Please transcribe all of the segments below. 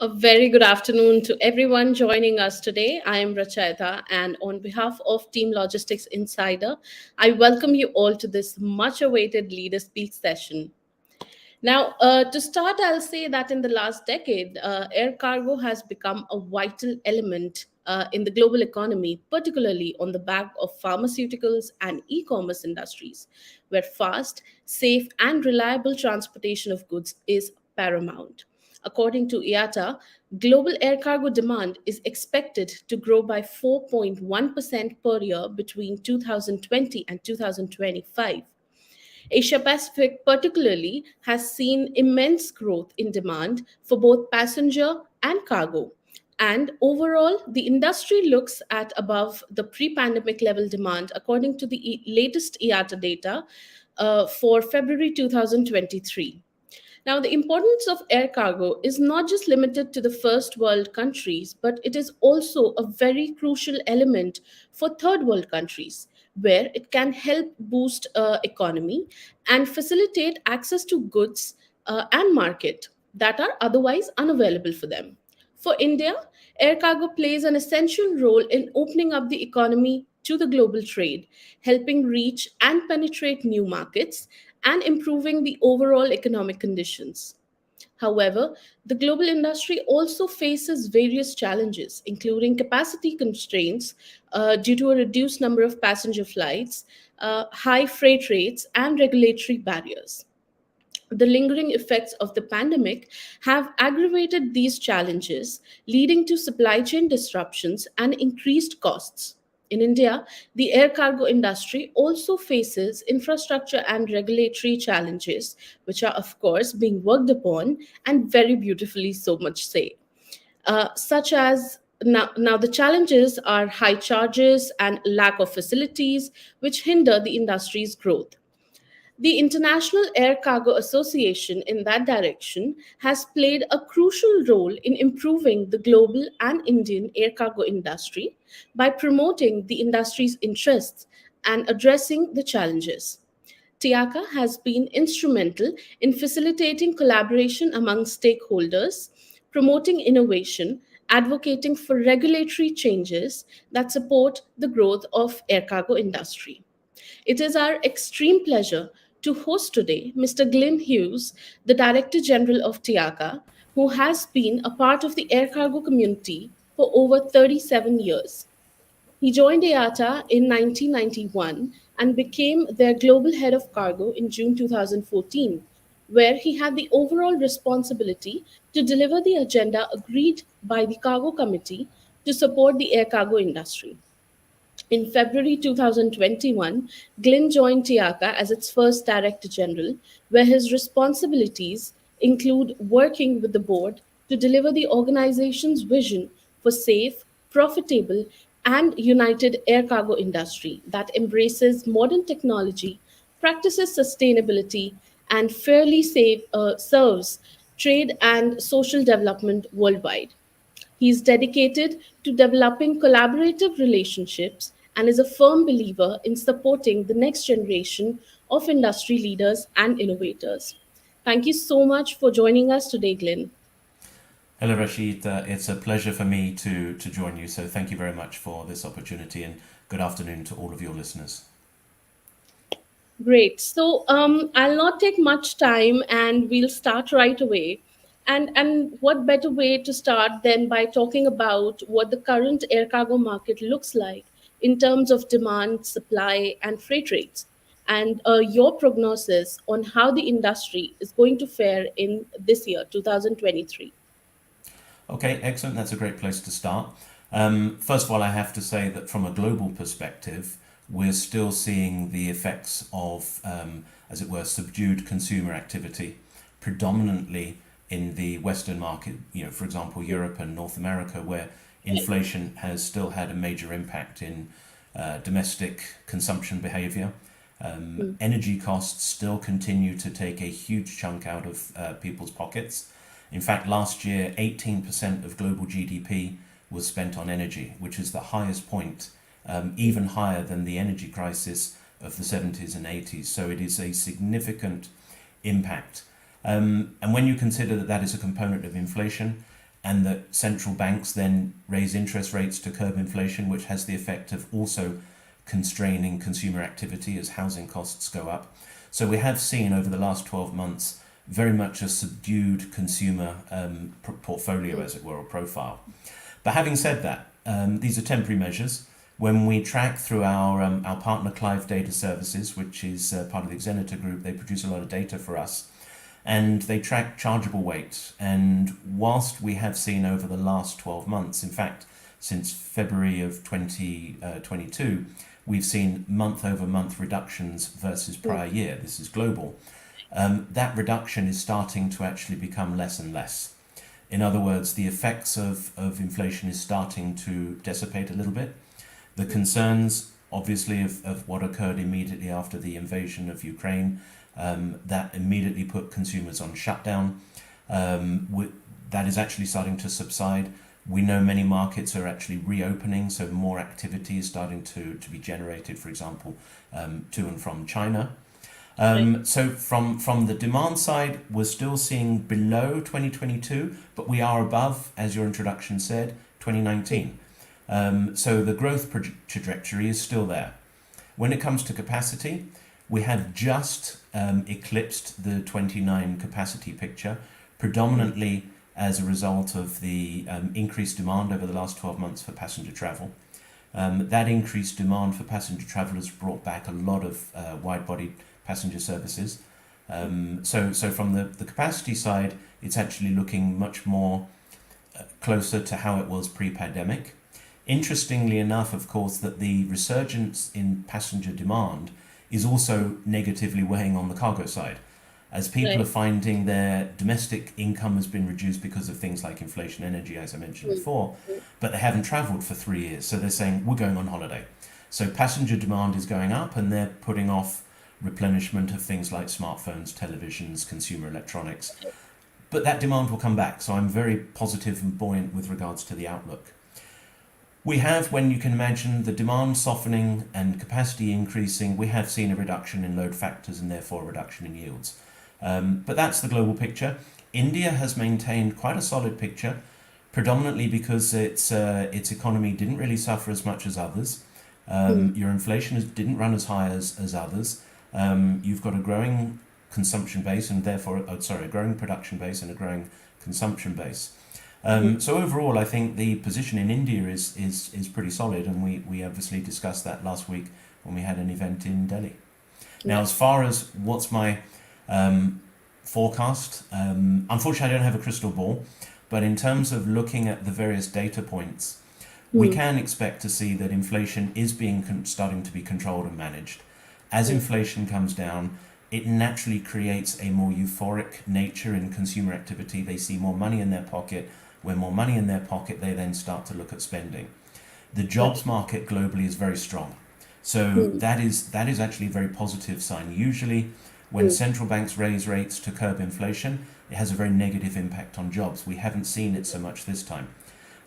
A very good afternoon to everyone joining us today. I am Rachayata, and on behalf of Team Logistics Insider, I welcome you all to this much awaited leader speak session. Now, to start, I'll say that in the last decade, air cargo has become a vital element in the global economy, particularly on the back of pharmaceuticals and e commerce industries, where fast, safe, and reliable transportation of goods is paramount. According to IATA, global air cargo demand is expected to grow by 4.1% per year between 2020 and 2025. Asia Pacific, particularly, has seen immense growth in demand for both passenger and cargo. And overall, the industry looks at above the pre pandemic level demand, according to the latest IATA data for February 2023. Now, the importance of air cargo is not just limited to the first world countries, but it is also a very crucial element for third world countries, where it can help boost economy and facilitate access to goods and market that are otherwise unavailable for them. For India, air cargo plays an essential role in opening up the economy to the global trade, helping reach and penetrate new markets, and improving the overall economic conditions. However, the global industry also faces various challenges, including capacity constraints due to a reduced number of passenger flights, high freight rates, and regulatory barriers. The lingering effects of the pandemic have aggravated these challenges, leading to supply chain disruptions and increased costs. In India, the air cargo industry also faces infrastructure and regulatory challenges, which are, of course, being worked upon and very beautifully so much say. Such as now, the challenges are high charges and lack of facilities, which hinder the industry's growth. The International Air Cargo Association, in that direction, has played a crucial role in improving the global and Indian air cargo industry by promoting the industry's interests and addressing the challenges. TIACA has been instrumental in facilitating collaboration among stakeholders, promoting innovation, advocating for regulatory changes that support the growth of air cargo industry. It is our extreme pleasure to host today Mr. Glyn Hughes, the Director General of TIACA, who has been a part of the air cargo community for over 37 years. He joined IATA in 1991 and became their global head of cargo in June 2014, where he had the overall responsibility to deliver the agenda agreed by the Cargo Committee to support the air cargo industry. In February 2021, Glyn joined TIACA as its first Director General, where his responsibilities include working with the board to deliver the organization's vision for safe, profitable, and united air cargo industry that embraces modern technology, practices sustainability, and serves trade and social development worldwide. He is dedicated to developing collaborative relationships and is a firm believer in supporting the next generation of industry leaders and innovators. Thank you so much for joining us today, Glyn. Hello, Rashid. It's a pleasure for me to join you. So thank you very much for this opportunity and good afternoon to all of your listeners. Great. So I'll not take much time and we'll start right away. And what better way to start than by talking about what the current air cargo market looks like in terms of demand, supply, and freight rates, and your prognosis on how the industry is going to fare in this year, 2023. Okay, excellent. That's a great place to start. First of all, I have to say that from a global perspective, we're still seeing the effects of, as it were, subdued consumer activity, predominantly in the Western market, for example, Europe and North America, where inflation has still had a major impact in domestic consumption behavior. Energy costs still continue to take a huge chunk out of people's pockets. In fact, last year, 18% of global GDP was spent on energy, which is the highest point, even higher than the energy crisis of the 70s and 80s. So it is a significant impact. And when you consider that that is a component of inflation, and that central banks then raise interest rates to curb inflation, which has the effect of also constraining consumer activity as housing costs go up. So we have seen over the last 12 months very much a subdued consumer portfolio, as it were, or profile. But having said that, these are temporary measures. When we track through our partner Clive Data Services, which is part of the Xenita Group, they produce a lot of data for us, and they track chargeable weight. And whilst we have seen over the last 12 months, in fact, since February of 2022, we've seen month over month reductions versus prior year. This is global. That reduction is starting to actually become less and less. In other words, the effects of inflation is starting to dissipate a little bit. The concerns, obviously, of what occurred immediately after the invasion of Ukraine, that immediately put consumers on shutdown. That is actually starting to subside. We know many markets are actually reopening, so more activity is starting to be generated, for example, to and from China. So from the demand side, we're still seeing below 2022, but we are above, as your introduction said, 2019. So the growth trajectory is still there. When it comes to capacity, we have just eclipsed the 29 capacity picture, predominantly as a result of the increased demand over the last 12 months for passenger travel. That increased demand for passenger travel has brought back a lot of wide-body passenger services. So from the capacity side, it's actually looking much more closer to how it was pre-pandemic. Interestingly enough, of course, that the resurgence in passenger demand is also negatively weighing on the cargo side, as people are Right. finding their domestic income has been reduced because of things like inflation, energy, as I mentioned Mm, before, mm, but they haven't travelled for 3 years, so they're saying we're going on holiday. So passenger demand is going up, and they're putting off replenishment of things like smartphones, televisions, consumer electronics. But that demand will come back, so I'm very positive and buoyant with regards to the outlook. We have, when you can imagine, the demand softening and capacity increasing, we have seen a reduction in load factors and therefore a reduction in yields. But that's the global picture. India has maintained quite a solid picture, predominantly because its economy didn't really suffer as much as others. mm, Your inflation didn't run as high as others. You've got a growing consumption base and therefore, a growing production base and a growing consumption base. mm. So overall, I think the position in India is pretty solid, and we obviously discussed that last week when we had an event in Delhi. Now, Right. as far as what's my forecast, unfortunately, I don't have a crystal ball, but in terms of looking at the various data points, we Mm, can expect to see that inflation is starting to be controlled and managed. As mm. inflation comes down, it naturally creates a more euphoric nature in consumer activity. They see more money in their pocket. When more money in their pocket, they then start to look at spending. The jobs Right. market globally is very strong. So Mm, that is actually a very positive sign. Usually, when mm. central banks raise rates to curb inflation, it has a very negative impact on jobs. We haven't seen it so much this time,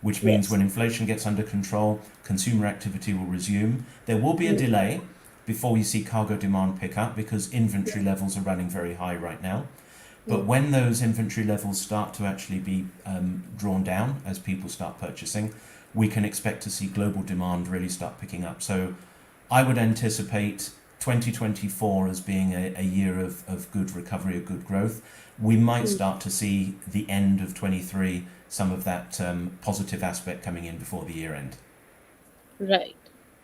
which means when Yes. inflation gets under control, consumer activity will resume. There will be a Mm, delay before we see cargo demand pick up because inventory levels are running very high right now. But mm. when those inventory levels start to actually be drawn down as people start purchasing, we can expect to see global demand really start picking up. So I would anticipate 2024 as being a year of good recovery, of good growth. We might Mm. start to see the end of 23, some of that positive aspect coming in before the year end. Right,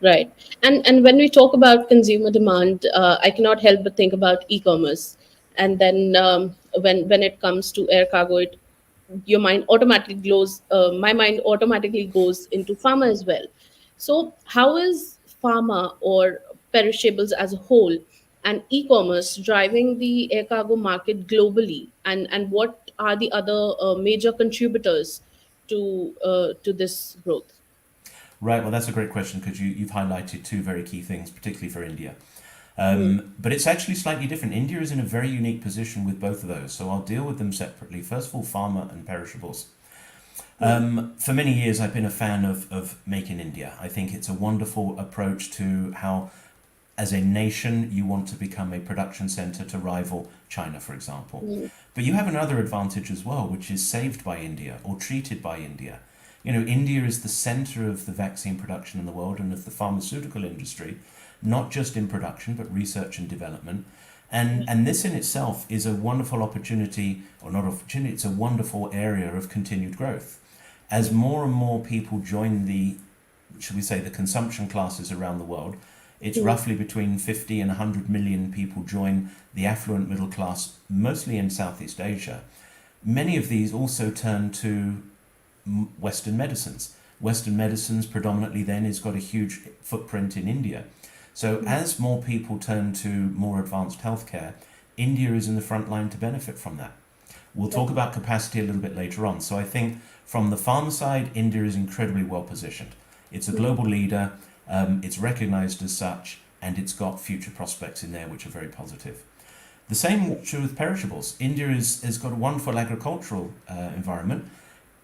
right. And when we talk about consumer demand, I cannot help but think about e-commerce. And then when it comes to air cargo, your mind automatically goes. My mind automatically goes into pharma as well. So how is pharma or perishables as a whole and e-commerce driving the air cargo market globally? And what are the other major contributors to this growth? Right, well, that's a great question because you've highlighted two very key things, particularly for India. Hmm. But it's actually slightly different. India is in a very unique position with both of those, so I'll deal with them separately. First of all, pharma and perishables. Hmm. For many years, I've been a fan of Make in India. I think it's a wonderful approach to how as a nation, you want to become a production center to rival China, for example. mm, But you have another advantage as well, which is saved by India or treated by India. You know, India is the center of the vaccine production in the world and of the pharmaceutical industry, not just in production, but research and development. And this in itself is a wonderful opportunity, or not opportunity, it's a wonderful area of continued growth. As more and more people join the, should we say, the consumption classes around the world, it's mm, roughly between 50 and 100 million people join the affluent middle class, mostly in Southeast Asia. Many of these also turn to Western medicines. Western medicines predominantly then has got a huge footprint in India. So mm, as more people turn to more advanced healthcare, India is in the front line to benefit from that. We'll talk right, about capacity a little bit later on. So I think from the pharma side, India is incredibly well positioned. It's a mm, global leader, it's recognized as such, and it's got future prospects in there which are very positive. The same true with perishables. India has got a wonderful agricultural environment,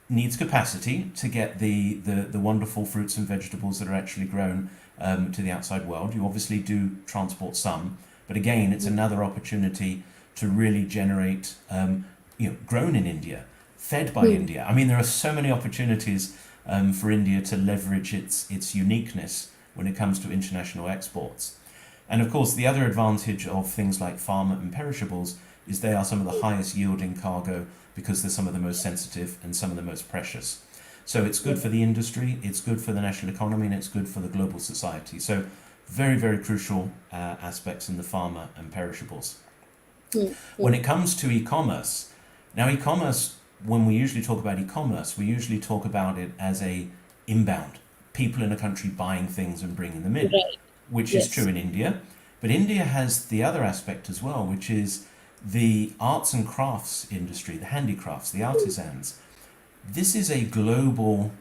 needs capacity to get the wonderful fruits and vegetables that are actually grown to the outside world. You obviously do transport some, but again, it's mm, another opportunity to really generate, grown in India, fed by mm, India. I mean, there are so many opportunities for India to leverage its uniqueness when it comes to international exports. And of course, the other advantage of things like pharma and perishables is they are some of the highest yielding cargo because they're some of the most sensitive and some of the most precious. So it's good for the industry, it's good for the national economy, and it's good for the global society. So very, very crucial aspects in the pharma and perishables. mm, When mm, it comes to e-commerce, now e-commerce, when we usually talk about e-commerce, we usually talk about it as a inbound, people in a country buying things and bringing them in, right, which is true yes, in India. But India has the other aspect as well, which is the arts and crafts industry, the handicrafts, the mm, artisans. This is a global,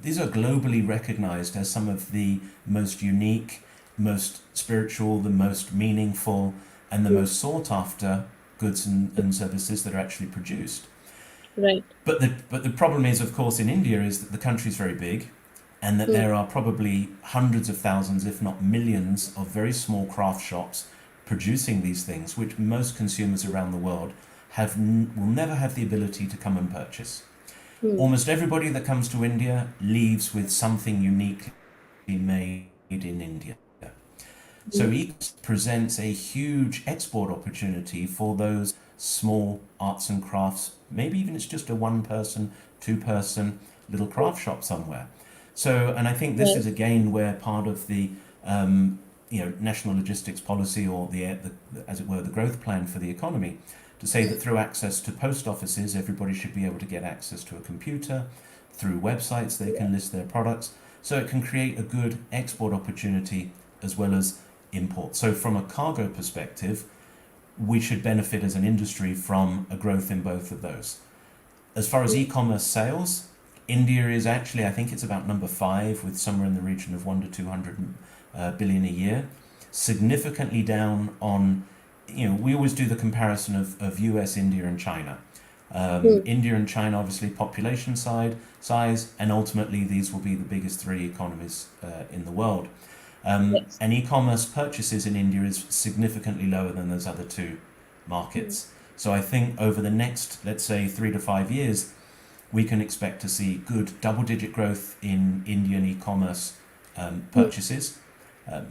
these are globally recognized as some of the most unique, most spiritual, the most meaningful, and the mm, most sought after goods and services that are actually produced. right, But the problem is, of course, in India is that the country is very big, and that mm, there are probably hundreds of thousands, if not millions, of very small craft shops producing these things, which most consumers around the world will never have the ability to come and purchase. mm, Almost everybody that comes to India leaves with something uniquely made in India. So mm, e presents a huge export opportunity for those small arts and crafts. Maybe even it's just a one person, two person little craft shop somewhere. So, and I think this right, is again where part of the national logistics policy, or the as it were the growth plan for the economy, to say that through access to post offices, everybody should be able to get access to a computer. Through websites, they can list their products. So it can create a good export opportunity as well as import. So, from a cargo perspective, we should benefit as an industry from a growth in both of those. As far as mm, e commerce sales, India is actually, I think it's about number five, with somewhere in the region of 1 to 200 billion a year, significantly down on, we always do the comparison of US, India, and China. mm, India and China, obviously, population size, and ultimately these will be the biggest three economies in the world. yes, And e-commerce purchases in India is significantly lower than those other two mm, markets. So I think over the next, let's say, 3 to 5 years, we can expect to see good double-digit growth in Indian e-commerce mm, purchases.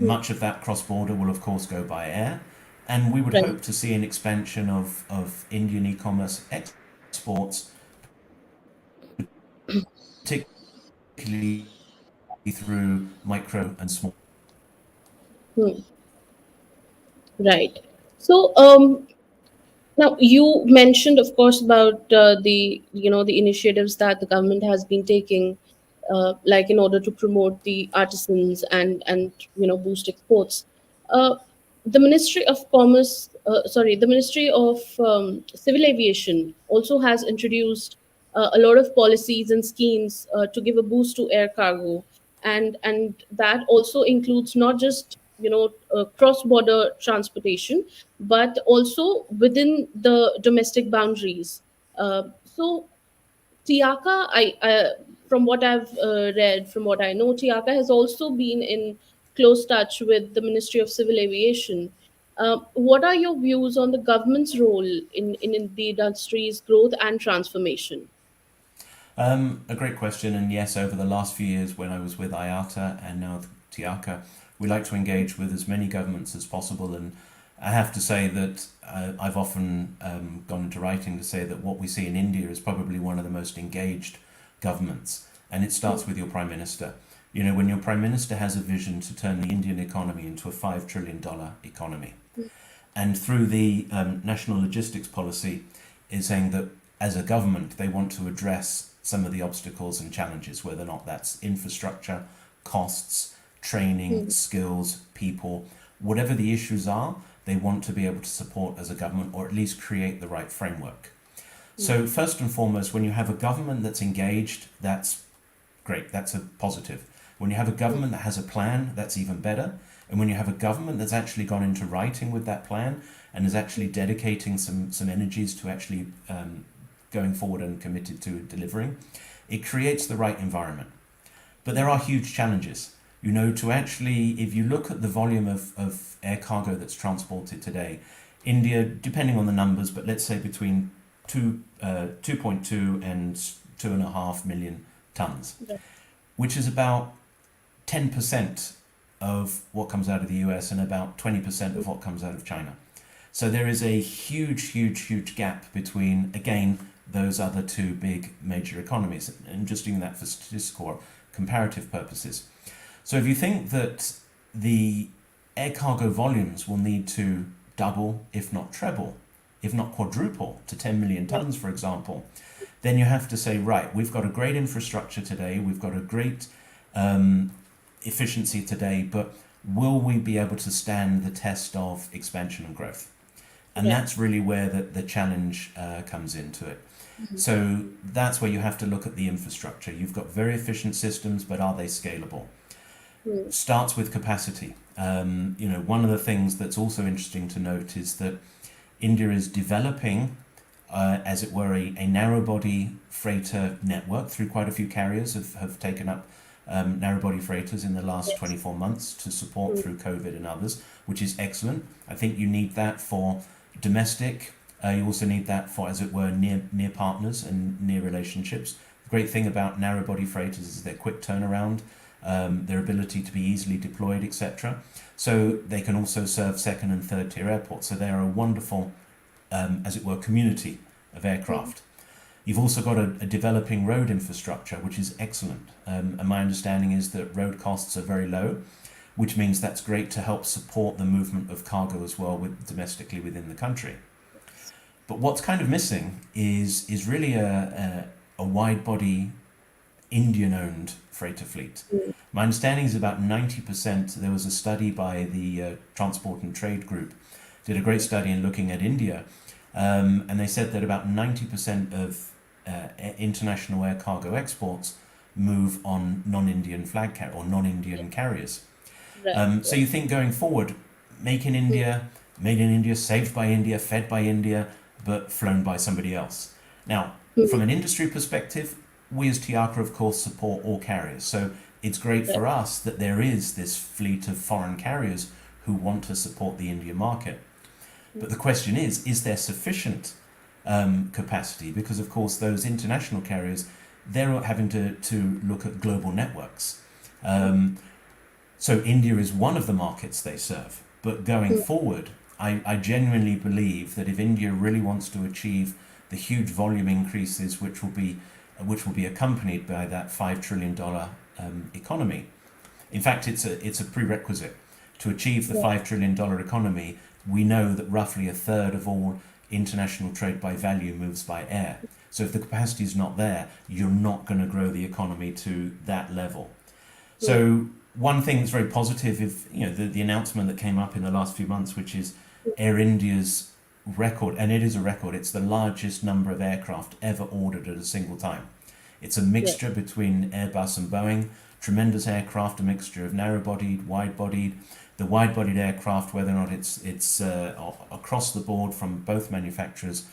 mm, Much of that cross-border will, of course, go by air, and we would right, hope to see an expansion of Indian e-commerce exports, particularly through micro and small. mm, right. So, now, you mentioned, of course, about the initiatives that the government has been taking, like in order to promote the artisans and boost exports. Uh, the Ministry of Commerce, the Ministry of Civil Aviation also has introduced a lot of policies and schemes to give a boost to air cargo, and that also includes not just cross border transportation, but also within the domestic boundaries. So TIACA, from what I've read, from what I know, TIACA has also been in close touch with the Ministry of Civil Aviation. What are your views on the government's role in the industry's growth and transformation? A great question, and yes, over the last few years when I was with IATA and now with TIACA, we like to engage with as many governments as possible. And I have to say that I've often gone into writing to say that what we see in India is probably one of the most engaged governments, and it starts with your Prime Minister. You know, when your Prime Minister has a vision to turn the Indian economy into a $5 trillion economy, and through the national logistics policy, is saying that as a government they want to address some of the obstacles and challenges, whether or not that's infrastructure, costs, training, skills, people, whatever the issues are, they want to be able to support as a government or at least create the right framework. So, first and foremost, when you have a government that's engaged, that's great, that's a positive. When you have a government that has a plan, that's even better. And when you have a government that's actually gone into writing with that plan and is actually dedicating some energies to actually going forward and committed to delivering, it creates the right environment. But there are huge challenges. You know, to actually, if you look at the volume of air cargo that's transported today, India, depending on the numbers, but let's say between 2.2 and 2.5 million tons, Yeah. which is about 10% of what comes out of the US and about 20% of what comes out of China. So there is a huge gap between, again, those other two big major economies, and just doing that for statistical or comparative purposes. So if you think that the air cargo volumes will need to double, if not treble, if not quadruple to 10 million tons, for example, then you have to say, right, we've got a great infrastructure today, we've got a great efficiency today, but will we be able to stand the test of expansion and growth? And Yeah. that's really where the challenge comes into it. So that's where you have to look at the infrastructure. You've got very efficient systems, but are they scalable? Starts with capacity. You know, one of the things that's also interesting to note is that India is developing, as it were, a narrow body freighter network through quite a few carriers have taken up narrow body freighters in the last 24 months to support through COVID and others, which is excellent. I think you need that for domestic. You also need that for, as it were, near partners and near relationships. The great thing about narrow body freighters is their quick turnaround, their ability to be easily deployed, etc. So they can also serve second and third tier airports. So they are a wonderful, as it were, community of aircraft. You've also got a developing road infrastructure, which is excellent. And my understanding is that road costs are very low, which means that's great to help support the movement of cargo as well domestically within the country. But what's kind of missing is really a wide body Indian owned freighter fleet. My understanding is about 90%. There was a study by the Transport and Trade Group, did a great study in looking at India, and they said that about 90% of international air cargo exports move on non-Indian flag or non-Indian carriers. Right. So you think going forward, make in India, made in India, saved by India, fed by India, but flown by somebody else. Now, from an industry perspective, we as TIACA, of course, support all carriers. So it's great for us that there is this fleet of foreign carriers who want to support the Indian market. But the question is there sufficient capacity? Because, of course, those international carriers, they're having to look at global networks. So India is one of the markets they serve. But going forward, I genuinely believe that if India really wants to achieve the huge volume increases which will be accompanied by that $5 trillion economy. In fact, it's a prerequisite to achieve the $5 trillion economy. We know that roughly a third of all international trade by value moves by air. So if the capacity is not there, you're not going to grow the economy to that level. So one thing that's very positive, if you know the announcement that came up in the last few months, which is Air India's record, and it is a record. It's the largest number of aircraft ever ordered at a single time. It's a mixture between Airbus and Boeing. Tremendous aircraft, a mixture of narrow-bodied, wide-bodied. The wide-bodied aircraft, whether or not it's across the board from both manufacturers,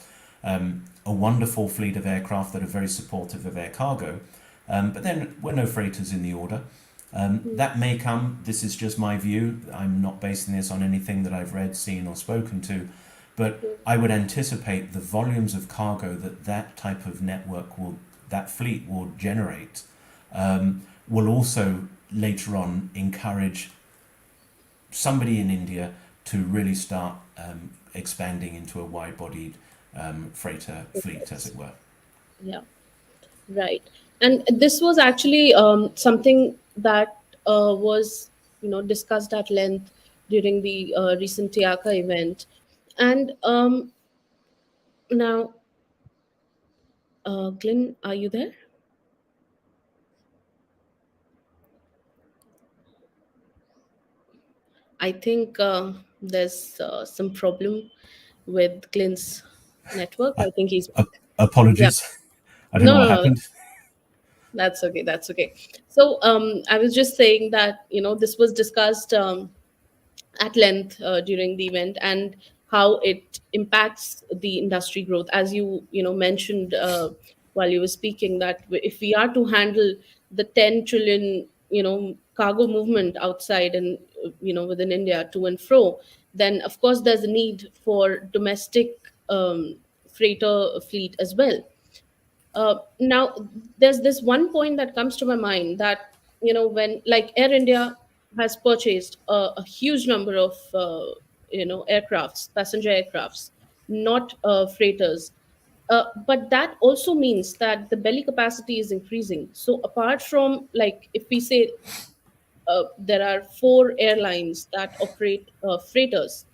a wonderful fleet of aircraft that are very supportive of air cargo. But then were no freighters in the order. That may come. This is just my view. I'm not basing this on anything that I've read, seen, or spoken to, but I would anticipate the volumes of cargo that that type of network will, that fleet will generate, will also later on encourage somebody in India to really start expanding into a wide-bodied freighter fleet, as Yes. it were. Yeah. Right. And this was actually something that was, discussed at length during the recent TIACA event. And now, Glyn, are you there? I think there's some problem with Glyn's network. I think he's Uh, back. Yeah. apologies. I don't know No, what no, no. happened. That's okay. That's okay. So I was just saying that, this was discussed at length during the event, and how it impacts the industry growth, as you mentioned while you were speaking, that if we are to handle the 10 trillion cargo movement outside and within India to and fro, then of course there's a need for domestic freighter fleet as well. Now, there's this one point that comes to my mind, that when, like, Air India has purchased a huge number of aircrafts, passenger aircrafts, not freighters. But that also means that the belly capacity is increasing. So apart from, like, if we say there are four airlines that operate freighters,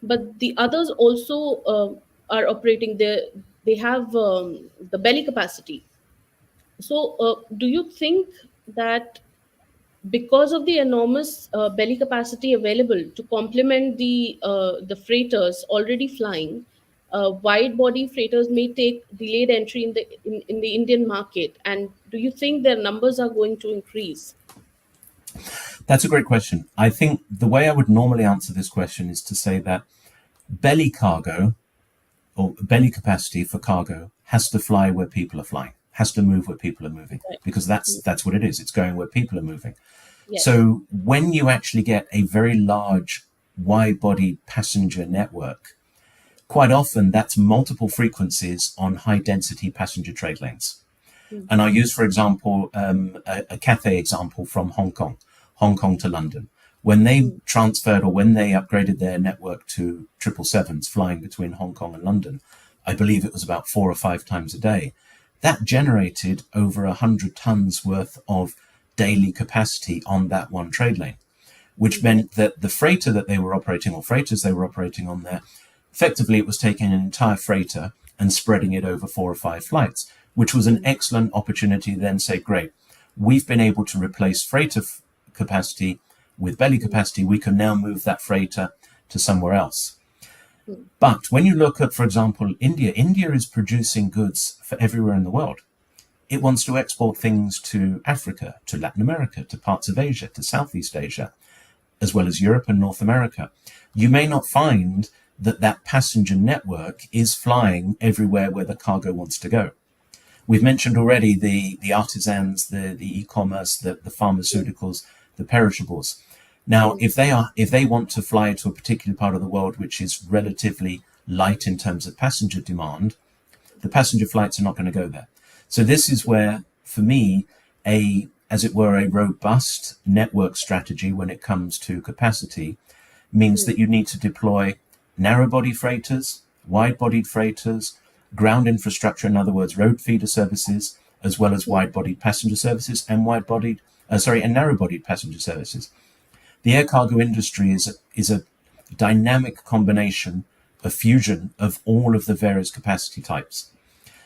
but the others also are operating, they have the belly capacity. So, do you think that because of the enormous belly capacity available to complement the freighters already flying, wide body freighters may take delayed entry in the Indian market? And do you think their numbers are going to increase? That's a great question. I think the way I would normally answer this question is to say that belly cargo or belly capacity for cargo has to fly where people are flying, has to move where people are moving, Right. because that's what it is. It's going where people are moving. Yes. So when you actually get a very large wide-bodied passenger network, quite often that's multiple frequencies on high-density passenger trade lanes. Mm. And I'll use, for example, a Cathay example from Hong Kong to London. When they Mm. transferred or when they upgraded their network to 777s flying between Hong Kong and London, I believe it was about 4 or 5 times a day. That generated over 100 tons worth of daily capacity on that one trade lane, which Right. meant that the freighter that they were operating, or freighters they were operating on there, effectively it was taking an entire freighter and spreading it over 4 or 5 flights, which was an Mm. excellent opportunity to then say, great, we've been able to replace freighter capacity with belly Mm. capacity. We can now move that freighter to somewhere else. Mm. But when you look at, for example, India is producing goods for everywhere in the world. It wants to export things to Africa, to Latin America, to parts of Asia, to Southeast Asia, as well as Europe and North America. You may not find that that passenger network is flying everywhere where the cargo wants to go. We've mentioned already the artisans, the e-commerce, the pharmaceuticals, the perishables. Now, Mm. if they want to fly to a particular part of the world which is relatively light in terms of passenger demand, the passenger flights are not going to go there. So this is where, for me, as it were, a robust network strategy when it comes to capacity means Mm. that you need to deploy narrow body freighters, wide bodied freighters, ground infrastructure, in other words, road feeder services, as well as Mm. wide bodied passenger services and and narrow bodied passenger services. The air cargo industry is a dynamic combination, a fusion of all of the various capacity types.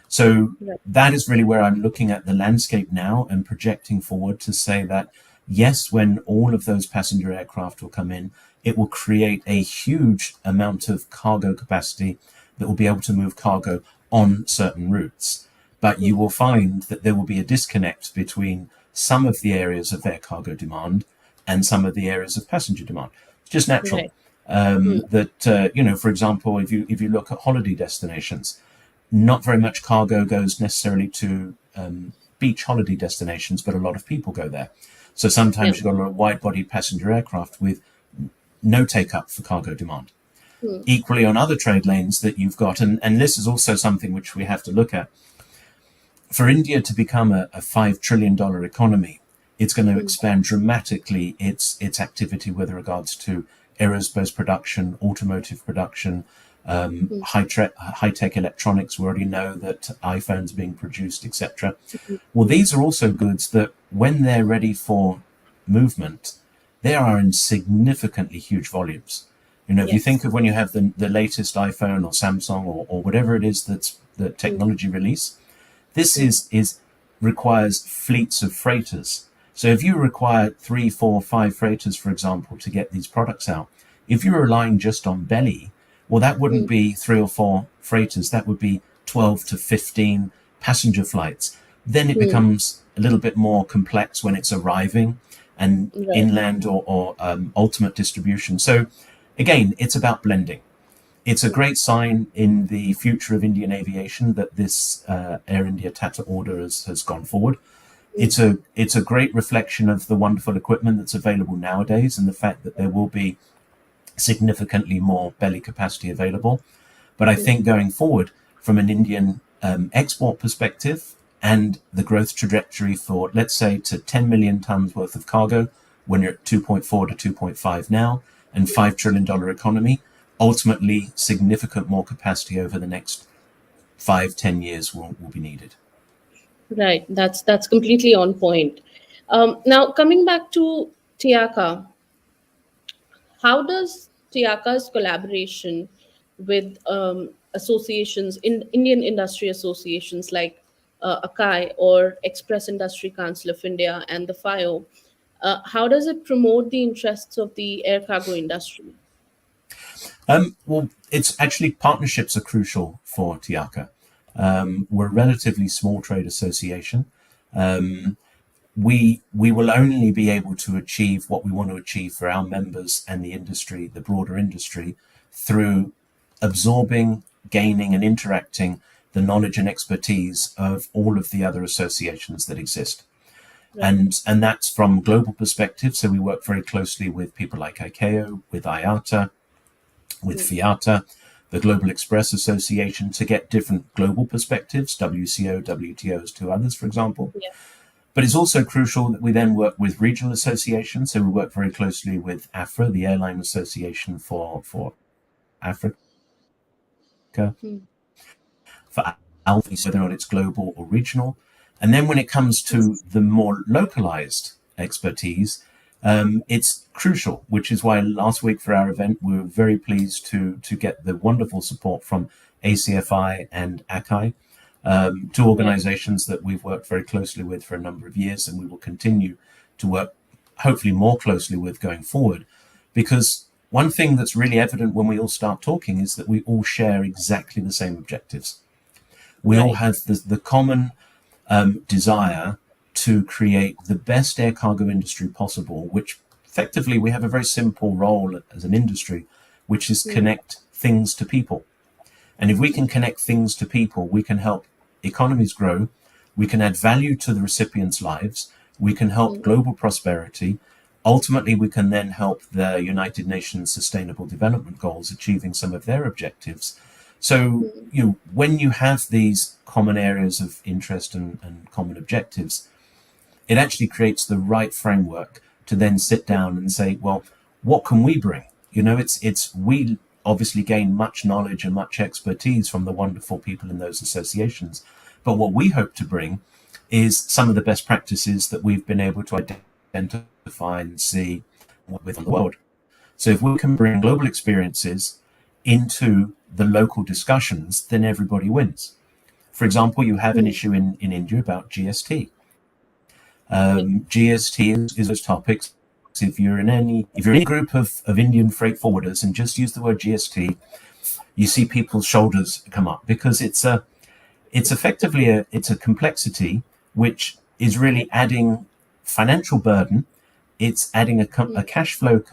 So Right. that is really where I'm looking at the landscape now and projecting forward to say that, yes, when all of those passenger aircraft will come in, it will create a huge amount of cargo capacity that will be able to move cargo on certain routes. But you Mm. will find that there will be a disconnect between some of the areas of air cargo demand and some of the areas of passenger demand. It's just natural. Right. Mm. For example, if you look at holiday destinations, not very much cargo goes necessarily to beach holiday destinations, but a lot of people go there. So Yeah. sometimes you've got a wide-body passenger aircraft with no take-up for cargo demand. Mm. Equally on other trade lanes that you've got, and this is also something which we have to look at, for India to become a $5 trillion economy, it's going to Mm. expand dramatically its activity with regards to aerospace production, automotive production, Mm. high tech electronics. We already know that iPhones are being produced, etc. Mm. Well, these are also goods that, when they're ready for movement, they are in significantly huge volumes. If you think Yes. of when you have the latest iPhone or Samsung or whatever it is that's the Mm. technology release, this Mm. is requires fleets of freighters. So if you require 3, 4, 5 freighters, for example, to get these products out, if you're relying just on belly, well, that wouldn't Mm. be 3 or 4 freighters. That would be 12 to 15 passenger flights. Then it Mm. becomes a little bit more complex when it's arriving and Right. inland or ultimate distribution. So again, it's about blending. It's a Mm. great sign in the future of Indian aviation that this Air India Tata order has gone forward. Mm. It's a great reflection of the wonderful equipment that's available nowadays and the fact that there will be significantly more belly capacity available. But I Mm. think going forward, from an Indian export perspective and the growth trajectory for, let's say, to 10 million tons worth of cargo, when you're at 2.4 to 2.5 now, and $5 trillion economy, ultimately significant more capacity over the next 5, 10 years will be needed. Right. That's completely on point. Now coming back to TIACA, how does TIACA's collaboration with associations, in Indian industry associations like ACAI or Express Industry Council of India and the FIO, how does it promote the interests of the air cargo industry? Well, it's actually partnerships are crucial for TIACA. We're a relatively small trade association. We will only be able to achieve what we want to achieve for our members and the industry, the broader industry, through absorbing, gaining, and interacting the knowledge and expertise of all of the other associations that exist. Right. And that's from a global perspective. So we work very closely with people like ICAO, with IATA, with Mm. FIATA, the Global Express Association, to get different global perspectives, WCO, WTOs, to others, for example. Yeah. But it's also crucial that we then work with regional associations. So we work very closely with AFRA, the Airline Association for Africa, Mm. for Alpha, whether or not it's global or regional. And then when it comes to the more localized expertise, it's crucial, which is why last week for our event, we were very pleased to get the wonderful support from ACFI and ACAI, two Right. organizations that we've worked very closely with for a number of years, and we will continue to work hopefully more closely with going forward. Because one thing that's really evident when we all start talking is that we all share exactly the same objectives. We all Right. have the common desire to create the best air cargo industry possible, which effectively we have a very simple role as an industry, which is Mm. connect things to people. And if we can connect things to people, we can help economies grow, we can add value to the recipients' lives, we can help Mm. global prosperity. Ultimately, we can then help the United Nations Sustainable Development Goals achieving some of their objectives. So, Mm. when you have these common areas of interest and common objectives, it actually creates the right framework to then sit down and say, well, what can we bring? It's we obviously gain much knowledge and much expertise from the wonderful people in those associations. But what we hope to bring is some of the best practices that we've been able to identify and see within the world. So if we can bring global experiences into the local discussions, then everybody wins. For example, you have an Mm. issue in India about GST. Right. GST is those topics. If you're in any group of Indian freight forwarders and just use the word GST, you see people's shoulders come up because it's effectively it's a complexity which is really adding financial burden. It's adding Mm. a cash flow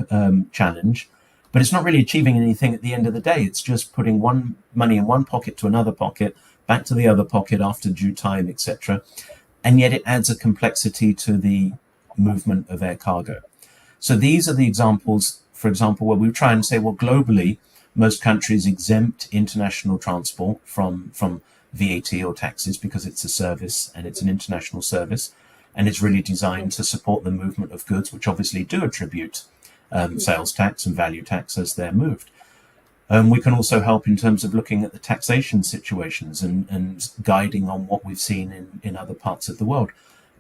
challenge, but it's not really achieving anything at the end of the day. It's just putting one money in one pocket to another pocket, back to the other pocket after due time, etc. And yet it adds a complexity to the movement of air cargo. So these are the examples, for example, where we try and say, well, globally, most countries exempt international transport from VAT or taxes because it's a service and it's an international service, and it's really designed to support the movement of goods, which obviously do attribute sales tax and value tax as they're moved. We can also help in terms of looking at the taxation situations and guiding on what we've seen in other parts of the world.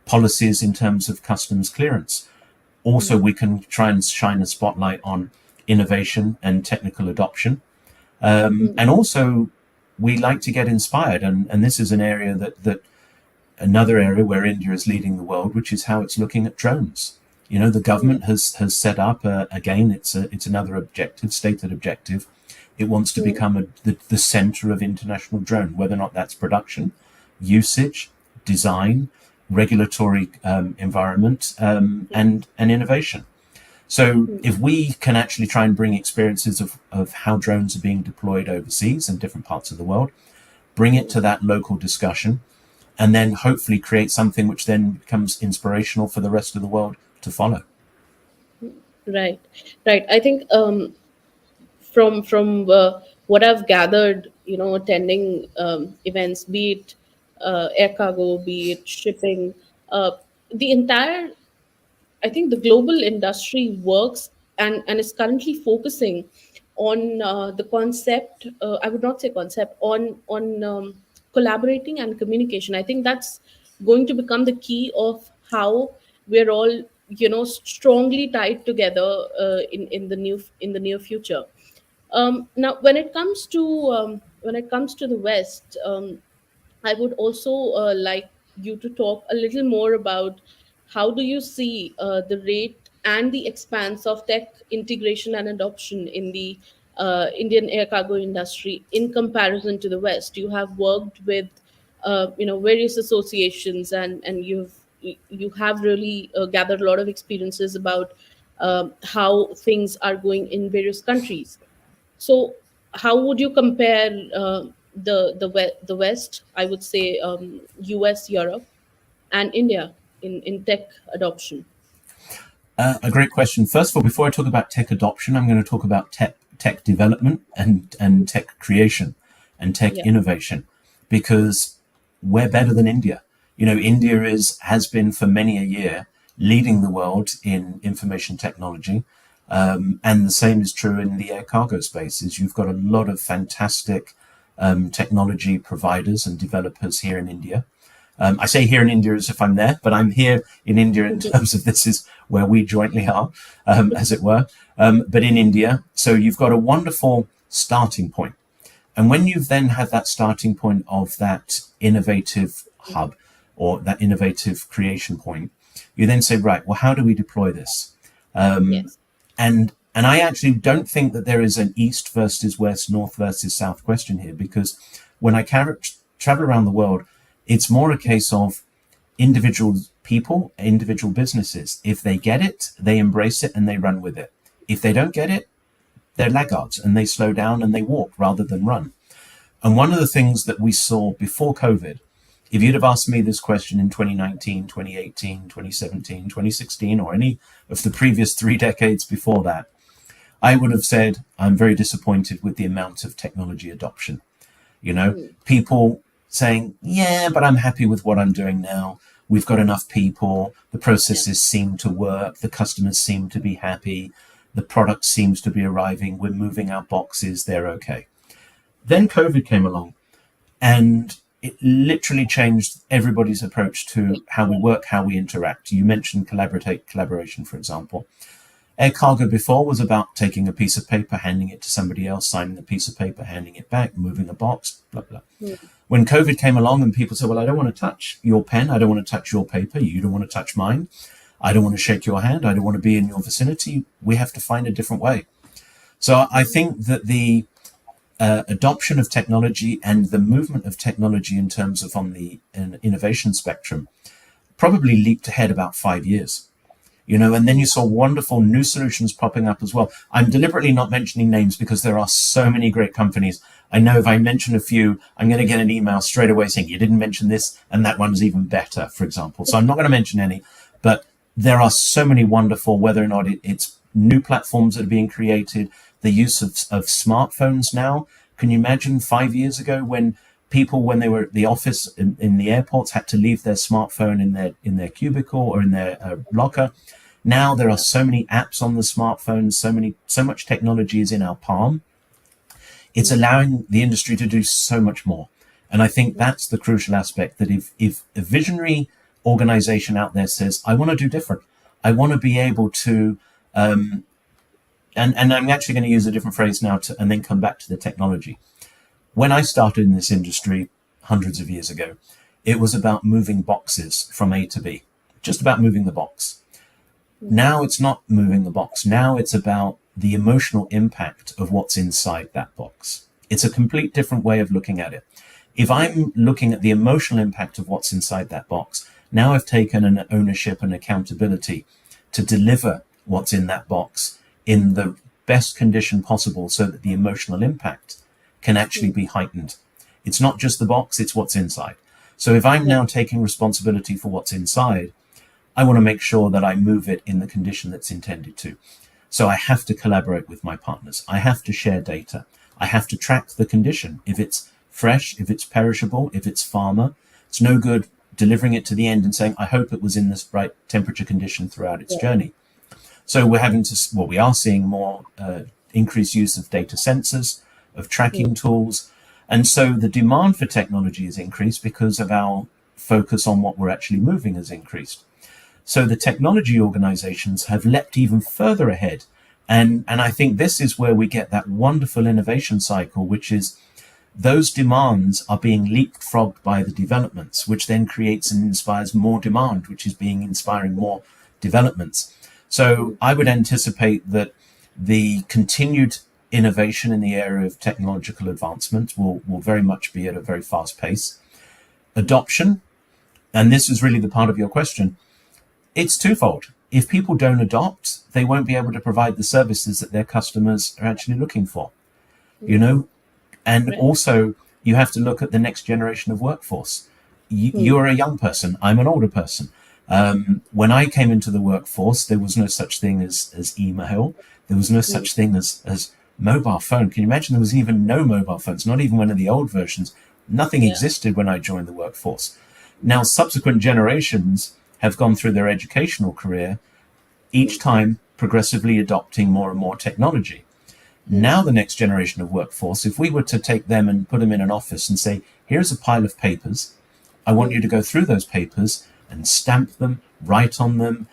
Policies in terms of customs clearance. Also, we can try and shine a spotlight on innovation and technical adoption. And also, we like to get inspired. And this is an area that another area where India is leading the world, which is how it's looking at drones. You know, the government has set up, again, it's another objective, stated objective. It wants to become the center of international drone, whether or not that's production, usage, design, regulatory environment, and innovation. So if we can actually try and bring experiences of how drones are being deployed overseas in different parts of the world, bring it to that local discussion, and then hopefully create something which then becomes inspirational for the rest of the world to follow. Right, right. I think from what I've gathered, attending events, be it air cargo, be it shipping, the entire, I think the global industry works and is currently focusing on the concept. I would not say concept on collaborating and communication. I think that's going to become the key of how we're all strongly tied together in the near future. Now, when it comes to the West, I would also like you to talk a little more about how do you see the rate and the expanse of tech integration and adoption in the Indian air cargo industry in comparison to the West. You have worked with various associations, and you have really gathered a lot of experiences about how things are going in various countries. So, how would you compare the West? I would say U.S., Europe, and India in tech adoption. A great question. First of all, before I talk about tech adoption, I'm going to talk about tech development and tech creation and tech Yeah. innovation, because we're better than India. You know, India has been for many a year leading the world in information technology. And the same is true in the air cargo spaces. You've got a lot of fantastic technology providers and developers here in India. I say here in India as if I'm there, but I'm here in India in terms of this is where we jointly are, as it were. But in India, so you've got a wonderful starting point. And when you've then had that starting point of that innovative hub or that innovative creation point, you then say, right, well, how do we deploy this? Yes. And I actually don't think that there is an east versus west, north versus south question here, because when I travel around the world, it's more a case of individual people, individual businesses. If they get it, they embrace it and they run with it. If they don't get it, they're laggards and they slow down and they walk rather than run. And one of the things that we saw before COVID, if you'd have asked me this question in 2019, 2018, 2017, 2016, or any of the previous 3 decades before that, I would have said, I'm very disappointed with the amount of technology adoption. You know, people saying, yeah, but I'm happy with what I'm doing now. We've got enough people. The processes seem to work. The customers seem to be happy. The product seems to be arriving. We're moving our boxes. They're okay. Then COVID came along and it literally changed everybody's approach to how we work, how we interact. You mentioned collaboration, for example. Air cargo before was about taking a piece of paper, handing it to somebody else, signing a piece of paper, handing it back, moving a box, blah, blah. When COVID came along and people said, well, I don't want to touch your pen. I don't want to touch your paper. You don't want to touch mine. I don't want to shake your hand. I don't want to be in your vicinity. We have to find a different way. So I think that the adoption of technology and the movement of technology in terms of on the innovation spectrum probably leaped ahead about 5 years. You know, and then you saw wonderful new solutions popping up as well. I'm deliberately not mentioning names because there are so many great companies. I know if I mention a few, I'm going to get an email straight away saying you didn't mention this and that one's even better, for example. So I'm not going to mention any, but there are so many wonderful, whether or not it's new platforms that are being created, the use of smartphones now. Can you imagine 5 years ago when people, when they were at the office in the airports, had to leave their smartphone in their cubicle or in their locker? Now there are Yeah. so many apps on the smartphones, so much technology is in our palm. It's Mm. allowing the industry to do so much more. And I think that's the crucial aspect, that if a visionary organization out there says, I want to do different, I want to be able to, and I'm actually going to use a different phrase now and then come back to the technology. When I started in this industry hundreds of years ago, it was about moving boxes from A to B, just about moving the box. Now it's not moving the box. Now it's about the emotional impact of what's inside that box. It's a complete different way of looking at it. If I'm looking at the emotional impact of what's inside that box, now I've taken an ownership and accountability to deliver what's in that box in the best condition possible so that the emotional impact can actually be heightened. It's not just the box, it's what's inside. So if I'm Yeah. now taking responsibility for what's inside, I want to make sure that I move it in the condition that's intended to. So I have to collaborate with my partners. I have to share data. I have to track the condition. If it's fresh, if it's perishable, if it's farmer, it's no good delivering it to the end and saying, I hope it was in this right temperature condition throughout its Yeah. journey. So we're having to, well, we are seeing more increased use of data sensors, of Mm. tracking tools. And so the demand for technology has increased because of our focus on what we're actually moving has increased. So the technology organizations have leapt even further ahead. And I think this is where we get that wonderful innovation cycle, which is those demands are being leapfrogged by the developments, which then creates and inspires more demand, which is being inspiring more developments. So I would anticipate that the continued innovation in the area of technological advancement will very much be at a very fast pace. Adoption, and this is really the part of your question, it's twofold. If people don't adopt, they won't be able to provide the services that their customers are actually looking for, you know? And Right. also, you have to look at the next generation of workforce. Mm. You're a young person, I'm an older person. When I came into the workforce, there was no such thing as email, there was no Mm. such thing as mobile phone. Can you imagine there was even no mobile phones, not even one of the old versions? Nothing Yeah. existed when I joined the workforce. Now, subsequent generations have gone through their educational career, each Mm. time progressively adopting more and more technology. Mm. Now, the next generation of workforce, if we were to take them and put them in an office and say, here's a pile of papers, I want Mm. you to go through those papers and stamp them, write on them,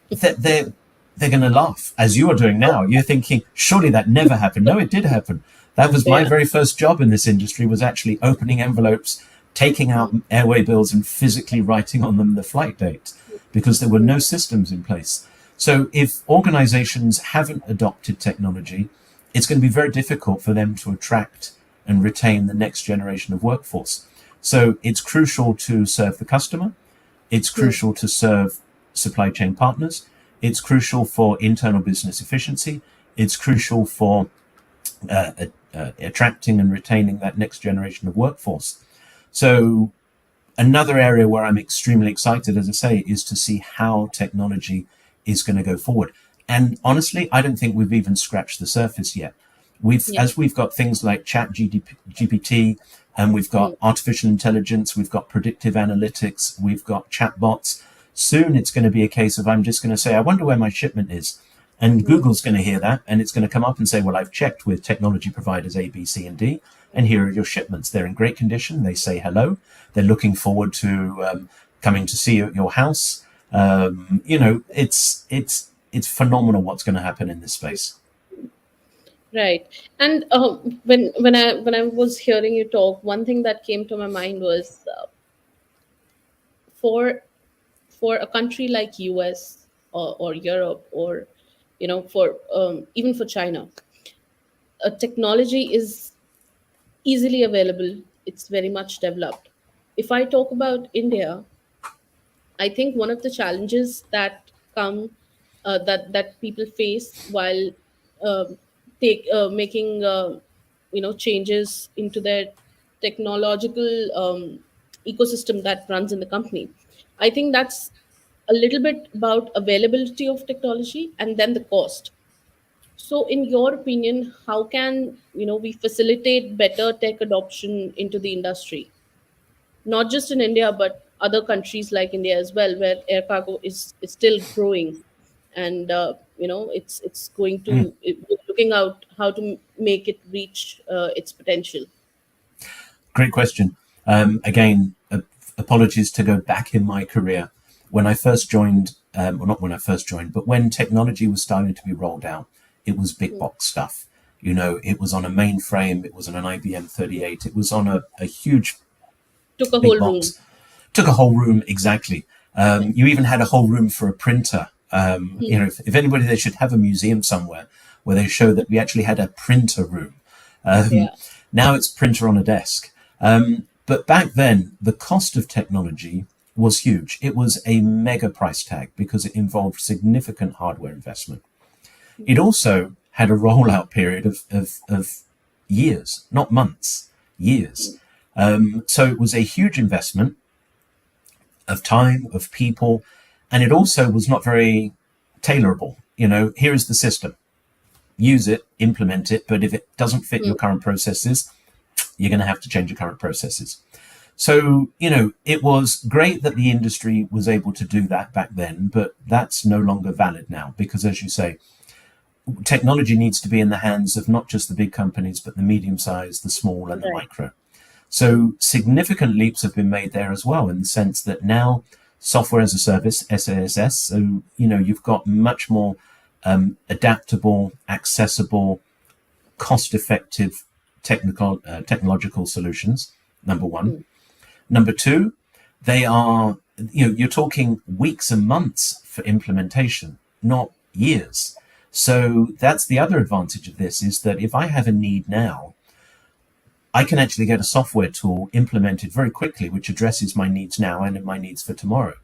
they're going to laugh, as you are doing now. You're thinking, surely that never happened. No, it did happen. That was my Yeah. very first job in this industry, was actually opening envelopes, taking out airway bills and physically writing on them the flight date, because there were no systems in place. So if organizations haven't adopted technology, it's going to be very difficult for them to attract and retain the next generation of workforce. So it's crucial to serve the customer. It's Mm. crucial to serve supply chain partners. It's crucial for internal business efficiency. It's crucial for attracting and retaining that next generation of workforce. So another area where I'm extremely excited, as I say, is to see how technology is going to go forward. And honestly, I don't think we've even scratched the surface yet. Yeah. As we've got things like Chat GPT, and we've got Mm. artificial intelligence, we've got predictive analytics, we've got chatbots. Soon it's going to be a case of, I'm just going to say, I wonder where my shipment is. And Mm. Google's going to hear that, and it's going to come up and say, well, I've checked with technology providers A, B, C, and D, and here are your shipments. They're in great condition. They say hello. They're looking forward to coming to see you at your house. It's phenomenal what's going to happen in this space. Right. And when I was hearing you talk, one thing that came to my mind was for for a country like US or Europe or for even for China, technology is easily available. It's very much developed. If I talk about India, I think one of the challenges that come that people face while take making changes into their technological ecosystem that runs in the company. I think that's a little bit about availability of technology and then the cost. So, in your opinion, how can we facilitate better tech adoption into the industry, not just in India but other countries like India as well, where air cargo is still growing, and it's going Mm. to we're looking out how to make it reach its potential. Great question. Again, apologies to go back in my career. When I first joined, well, not when I first joined, but when technology was starting to be rolled out, it was big Hmm. box stuff. It was on a mainframe, it was on an IBM 38, it was on a huge Took a big whole room. box. Took a whole room, exactly. Yeah. You even had a whole room for a printer. Hmm. If anybody, they should have a museum somewhere where they show that we actually had a printer room. Yeah. Now it's printer on a desk. But back then, the cost of technology was huge. It was a mega price tag because it involved significant hardware investment. It also had a rollout period of years, not months, years. So it was a huge investment of time, of people, and it also was not very tailorable. Here is the system, use it, implement it, but if it doesn't fit Hmm. your current processes, you're going to have to change your current processes. So, it was great that the industry was able to do that back then, but that's no longer valid now because, as you say, technology needs to be in the hands of not just the big companies, but the medium sized, the small, and the Right. micro. Hmm. So significant leaps have been made there as well, in the sense that now software as a service, SaaS, so you've got much more adaptable, accessible, cost-effective technological solutions. Number one. Hmm. Number two, they are you're talking weeks and months for implementation, not years. So that's the other advantage of this, is that if I have a need now, I can actually get a software tool implemented very quickly, which addresses my needs now and my needs for tomorrow.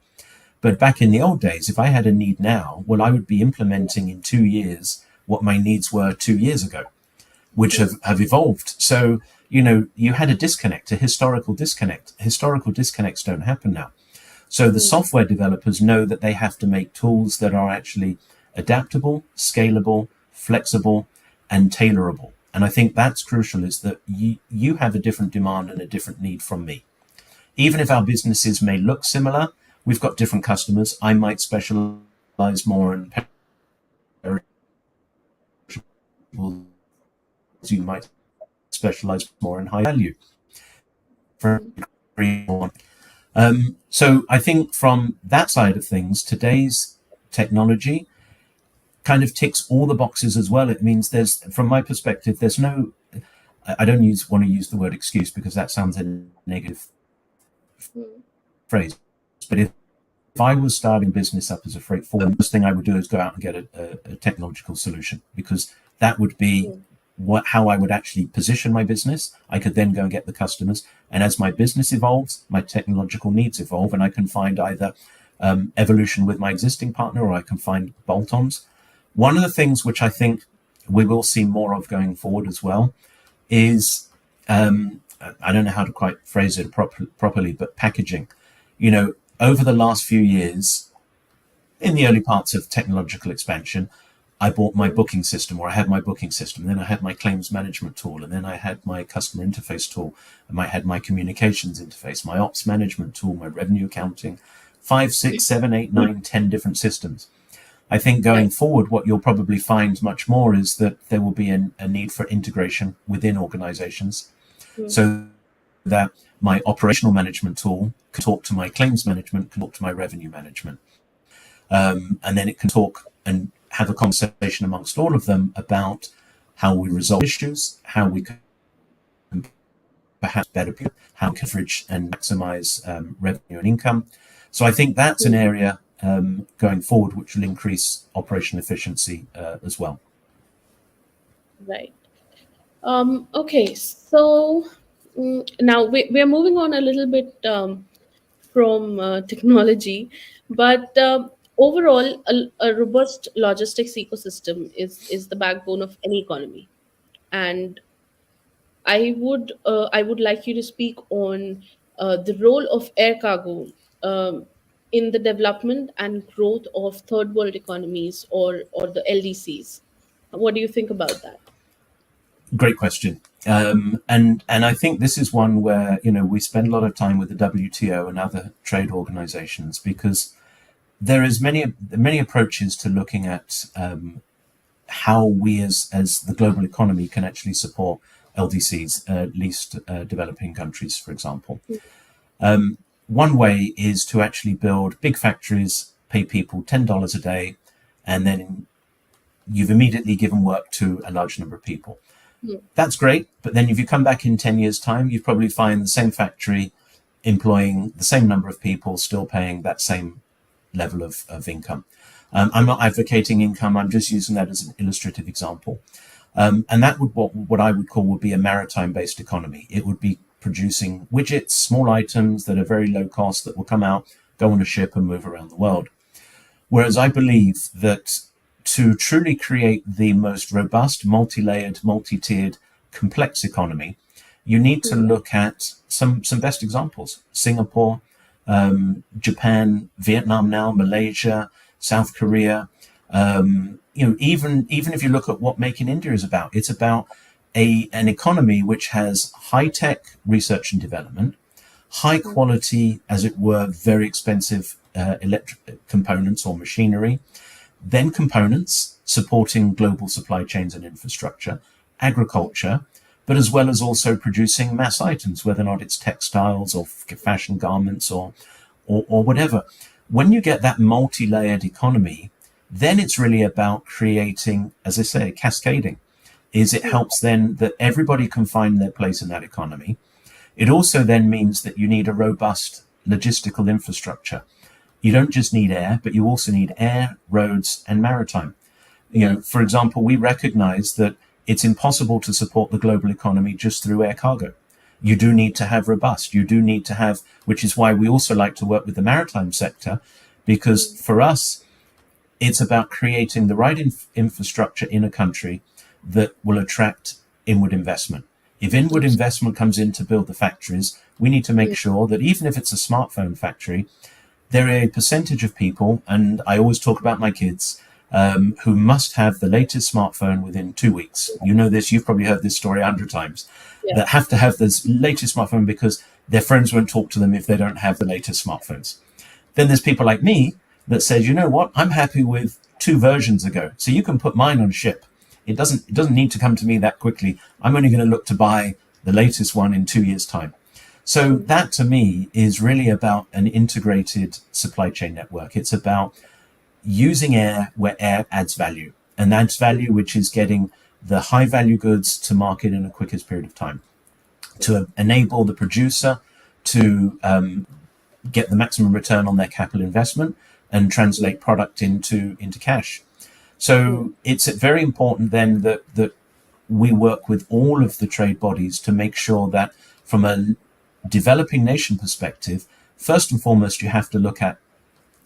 But back in the old days, if I had a need now, well, I would be implementing in 2 years what my needs were 2 years ago, which Hmm. have evolved. So, you had a disconnect, a historical disconnect. Historical disconnects don't happen now. So the Hmm. software developers know that they have to make tools that are actually adaptable, scalable, flexible, and tailorable. And I think that's crucial, is that you have a different demand and a different need from me. Even if our businesses may look similar, we've got different customers. I might specialize more in perishables. You might specialize more in high value. For everyone. So I think from that side of things, today's technology kind of ticks all the boxes as well. It means from my perspective, there's no. I don't want to use the word excuse because that sounds a negative Hmm. phrase. But if I was starting business up as a freight forwarder, the first thing I would do is go out and get a technological solution, because that would be Hmm. how I would actually position my business. I could then go and get the customers, and as my business evolves, my technological needs evolve, and I can find either evolution with my existing partner, or I can find bolt-ons. One of the things which I think we will see more of going forward as well is, I don't know how to quite phrase it properly, but packaging. Over the last few years, in the early parts of technological expansion, I bought my Hmm. booking system, or I had my booking system. Then I had my claims management tool, and then I had my customer interface tool, and I had my communications interface, my ops management tool, my revenue accounting, five, six, seven, eight, nine, 10 different systems. I think going Right. forward, what you'll probably find much more is that there will be a need for integration within organizations, Hmm. so that my operational management tool can talk to my claims management, can talk to my revenue management. And then it can talk and have a conversation amongst all of them about how we resolve issues, how we can perhaps better how coverage and maximize revenue and income. So I think that's an Hmm. area going forward which will increase operation efficiency as well. Right. Okay, so now we're moving on a little bit from technology, but overall, a robust logistics ecosystem is the backbone of any economy. And I would like you to speak on the role of air cargo. Um, in the development and growth of third world economies, or the LDCs? What do you think about that? Great question. And I think this is one where we spend a lot of time with the WTO and other trade organizations, because there is many approaches to looking at how we as the global economy can actually support LDCs, least developing countries, for example. One way is to actually build big factories, pay people $10 a day, and then you've immediately given work to a large number of people. That's great, but then if you come back in 10 years' time, you probably find the same factory employing the same number of people, still paying that same level of income. I'm not advocating income, I'm just using that as an illustrative example. And that would what I would call would be a maritime-based economy. It would be producing widgets, small items that are very low cost, that will come out, go on a ship and move around the world. Whereas I believe that to truly create the most robust, multi-layered, multi-tiered, complex economy, you need to look at some best examples. Singapore, Japan, Vietnam now, Malaysia, South Korea. Even if you look at what Make in India is about, it's about an economy which has high-tech research and development, high quality, as it were, very expensive electric components or machinery, then components supporting global supply chains and infrastructure, agriculture, but as well as also producing mass items, whether or not it's textiles or fashion garments or whatever. When you get that multi-layered economy, then it's really about creating, as I say, cascading. It helps then that everybody can find their place in that economy. It also then means that you need a robust logistical infrastructure. You don't just need air, but you also need air, roads, and maritime. For example, we recognize that it's impossible to support the global economy just through air cargo. You do need to have robust, you do need to have, which is why we also like to work with the maritime sector, because for us, it's about creating the right infrastructure in a country that will attract inward investment. If inward investment comes in to build the factories, we need to make sure that even if it's a smartphone factory, there are a percentage of people, and I always talk about my kids, who must have the latest smartphone within 2 weeks. You know this, you've probably heard this story 100 times, that have to have this latest smartphone because their friends won't talk to them if they don't have the latest smartphones. Then there's people like me that says, you know what, I'm happy with 2 versions ago, so you can put mine on ship. It doesn't need to come to me that quickly. I'm only going to look to buy the latest one in 2 years' time. So that to me is really about an integrated supply chain network. It's about using air where air adds value, and adds value, which is getting the high value goods to market in the quickest period of time, to enable the producer to get the maximum return on their capital investment and translate product into cash. So it's very important then that we work with all of the trade bodies to make sure that from a developing nation perspective, first and foremost, you have to look at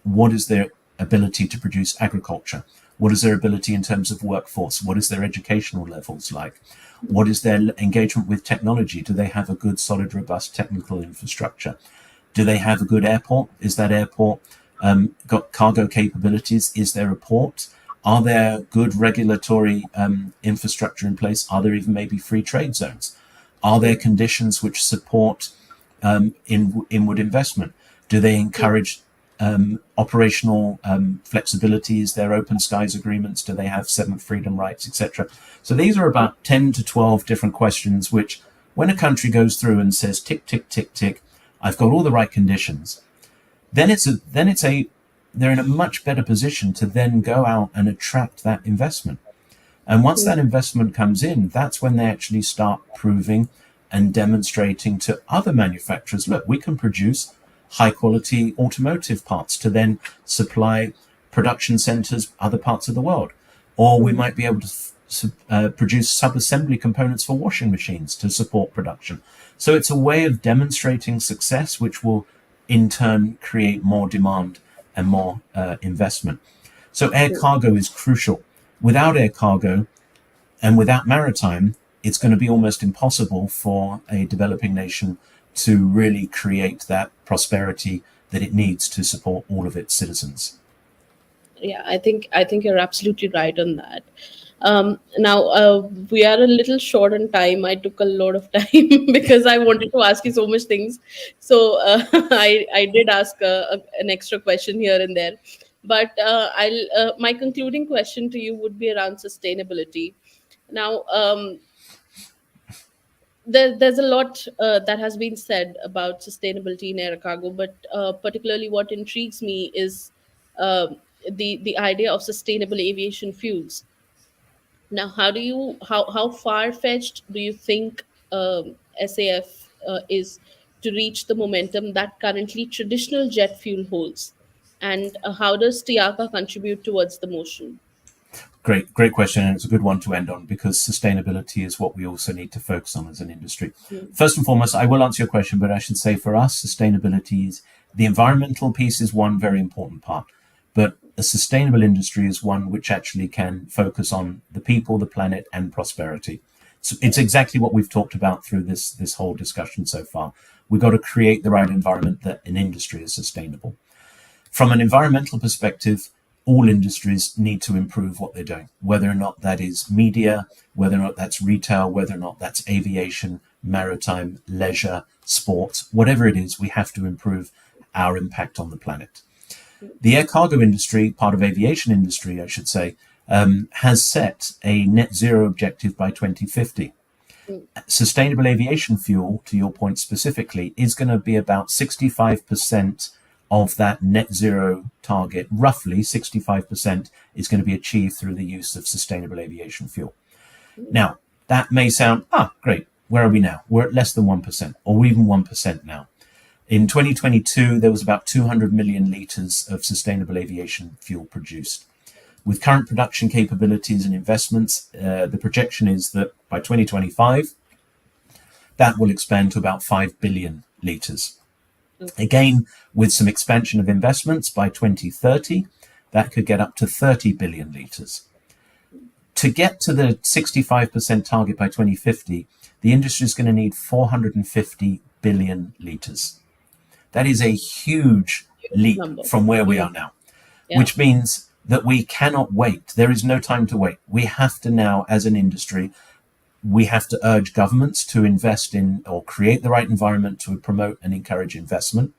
what is their ability to produce agriculture? What is their ability in terms of workforce? What is their educational levels like? What is their engagement with technology? Do they have a good, solid, robust technical infrastructure? Do they have a good airport? Is that airport got cargo capabilities? Is there a port? Are there good regulatory infrastructure in place? Are there even maybe free trade zones? Are there conditions which support inward investment? Do they encourage operational flexibility? Is there open skies agreements? Do they have seventh freedom rights, etc.? So these are about 10 to 12 different questions which, when a country goes through and says tick, tick, tick, tick, I've got all the right conditions, then they're in a much better position to then go out and attract that investment. And once that investment comes in, that's when they actually start proving and demonstrating to other manufacturers, look, we can produce high quality automotive parts to then supply production centers other parts of the world. Or we might be able to produce sub-assembly components for washing machines to support production. So it's a way of demonstrating success, which will in turn create more demand and more investment. So air cargo is crucial. Without air cargo and without maritime, it's going to be almost impossible for a developing nation to really create that prosperity, that it needs to support all of its citizens. Yeah, I think you're absolutely right on that. Now we are a little short on time. I took a lot of time because I wanted to ask you so much things. So I did ask an extra question here and there, but I'll my concluding question to you would be around sustainability. Now, there's a lot that has been said about sustainability in air cargo, but particularly what intrigues me is the idea of sustainable aviation fuels. Now, how far fetched do you think SAF is to reach the momentum that currently traditional jet fuel holds, and how does TIACA contribute towards the motion? Great question, and it's a good one to end on because sustainability is what we also need to focus on as an industry. Mm, First and foremost, I will answer your question, but I should say for us, sustainability is the environmental piece is one very important part, but a sustainable industry is one which actually can focus on the people, the planet, and prosperity. So it's right. exactly what we've talked about through this whole discussion so far. We've got to create the right environment that an industry is sustainable. From an environmental perspective, all industries need to improve what they're doing, whether or not that is media, whether or not that's retail, whether or not that's aviation, maritime, leisure, sports, whatever it is, we have to improve our impact on the planet. The air cargo industry, part of aviation industry, I should say, has set a net zero objective by 2050. Mm, Sustainable aviation fuel, to your point specifically, is going to be about 65% of that net zero target. Roughly 65% is going to be achieved through the use of sustainable aviation fuel. mm, Now, that may sound, great. Where are we now? We're at less than 1%, or even 1% now. In 2022, there was about 200 million litres of sustainable aviation fuel produced. With current production capabilities and investments, the projection is that by 2025, that will expand to about 5 billion litres. okay. Again, with some expansion of investments by 2030, that could get up to 30 billion litres. To get to the 65% target by 2050, the industry is going to need 450 billion litres. That is a huge leap Number. from where we Mm, are now, yeah. which means that we cannot wait. There is no time to wait. We have to now, as an industry, we have to urge governments to invest in or create the right environment to promote and encourage investment.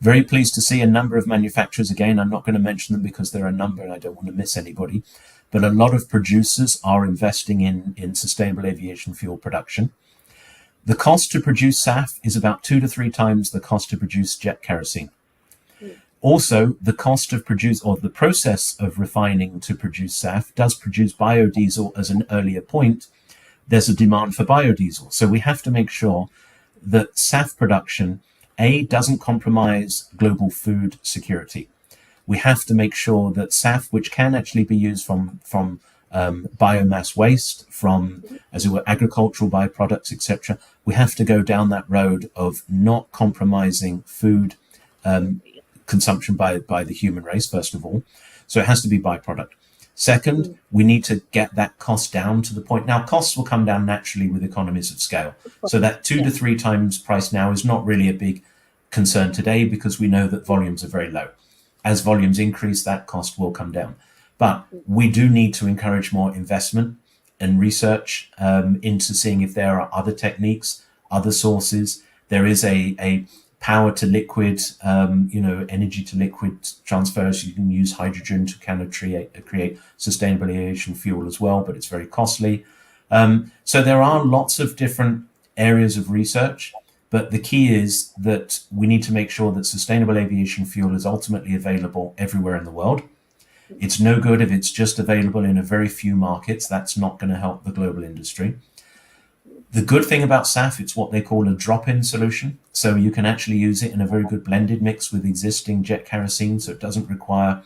Very pleased to see a number of manufacturers, again, I'm not going to mention them because there are a number and I don't want to miss anybody, but a lot of producers are investing in sustainable aviation fuel production. The cost to produce SAF is about 2 to 3 times the cost to produce jet kerosene. Mm, Also, the cost of produce or the process of refining to produce SAF does produce biodiesel as an earlier point. There's a demand for biodiesel. So we have to make sure that SAF production, A, doesn't compromise global food security. We have to make sure that SAF, which can actually be used from biomass waste, from, as it were, agricultural byproducts, etc., we have to go down that road of not compromising food consumption by the human race, first of all. So it has to be byproduct. Second, mm, we need to get that cost down to the point. Now, costs will come down naturally with economies of scale. of So course. that two Yeah. to three times price now is not really a big concern today because we know that volumes are very low. As volumes increase, that cost will come down. But we do need to encourage more investment and research into seeing if there are other techniques, other sources. There is a power to liquid, energy to liquid transfers. You can use hydrogen to kind of create sustainable aviation fuel as well, but it's very costly. So there are lots of different areas of research, but the key is that we need to make sure that sustainable aviation fuel is ultimately available everywhere in the world. It's no good if it's just available in a very few markets. That's not going to help the global industry. The good thing about SAF, it's what they call a drop-in solution. So you can actually use it in a very good blended mix with existing jet kerosene, so it doesn't require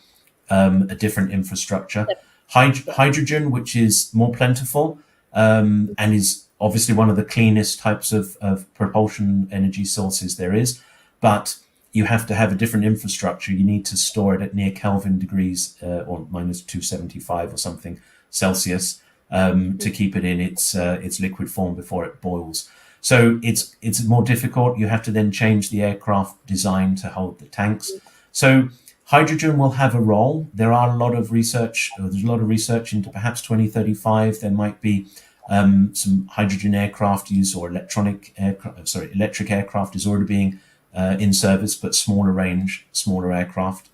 a different infrastructure. Hydrogen, which is more plentiful and is obviously one of the cleanest types of propulsion energy sources there is, but you have to have a different infrastructure. You need to store it at near Kelvin degrees or minus 275 or something Celsius to keep it in its liquid form before it boils. So it's more difficult. You have to then change the aircraft design to hold the tanks. So hydrogen will have a role. There are a lot of research. There's a lot of research into perhaps 2035. There might be some hydrogen aircraft use, or electric aircraft is already being in service, but smaller range, smaller aircraft.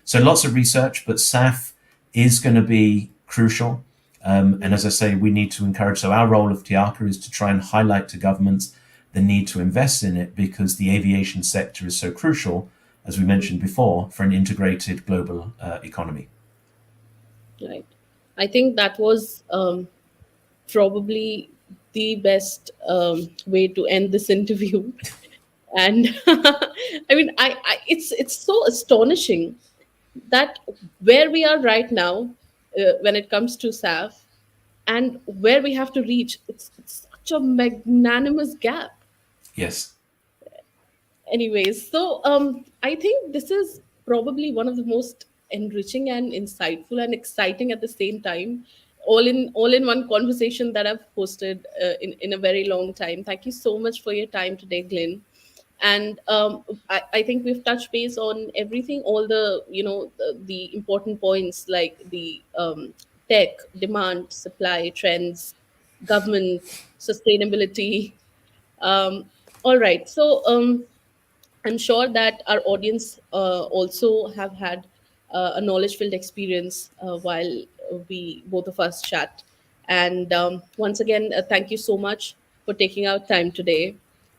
So lots of research, but SAF is going to be crucial. And as I say, we need to encourage. So our role of TIACA is to try and highlight to governments the need to invest in it, because the aviation sector is so crucial, as we mentioned before, for an integrated global economy. Right. I think that was probably the best way to end this interview. And I mean, it's so astonishing that where we are right now, when it comes to SAF, and where we have to reach, it's such a magnanimous gap. Yes. Anyways, so I think this is probably one of the most enriching and insightful and exciting at the same time, all in one conversation that I've hosted in a very long time. Thank you so much for your time today, Glyn. And I think we've touched base on everything, all the the important points, like the tech, demand, supply, trends, government, sustainability. um, all right, so I'm sure that our audience also have had a knowledge-filled experience while we both of us chat. And once again, thank you so much for taking out time today.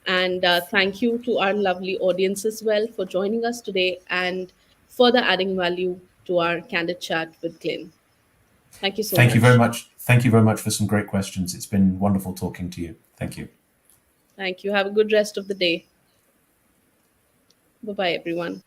And thank you to our lovely audience as well for joining us today and further adding value to our candid chat with Glyn. Thank you so Thank you very much. much. Thank you very much for some great questions. It's been wonderful talking to you. Thank you. Thank you. Have a good rest of the day. Bye bye, everyone.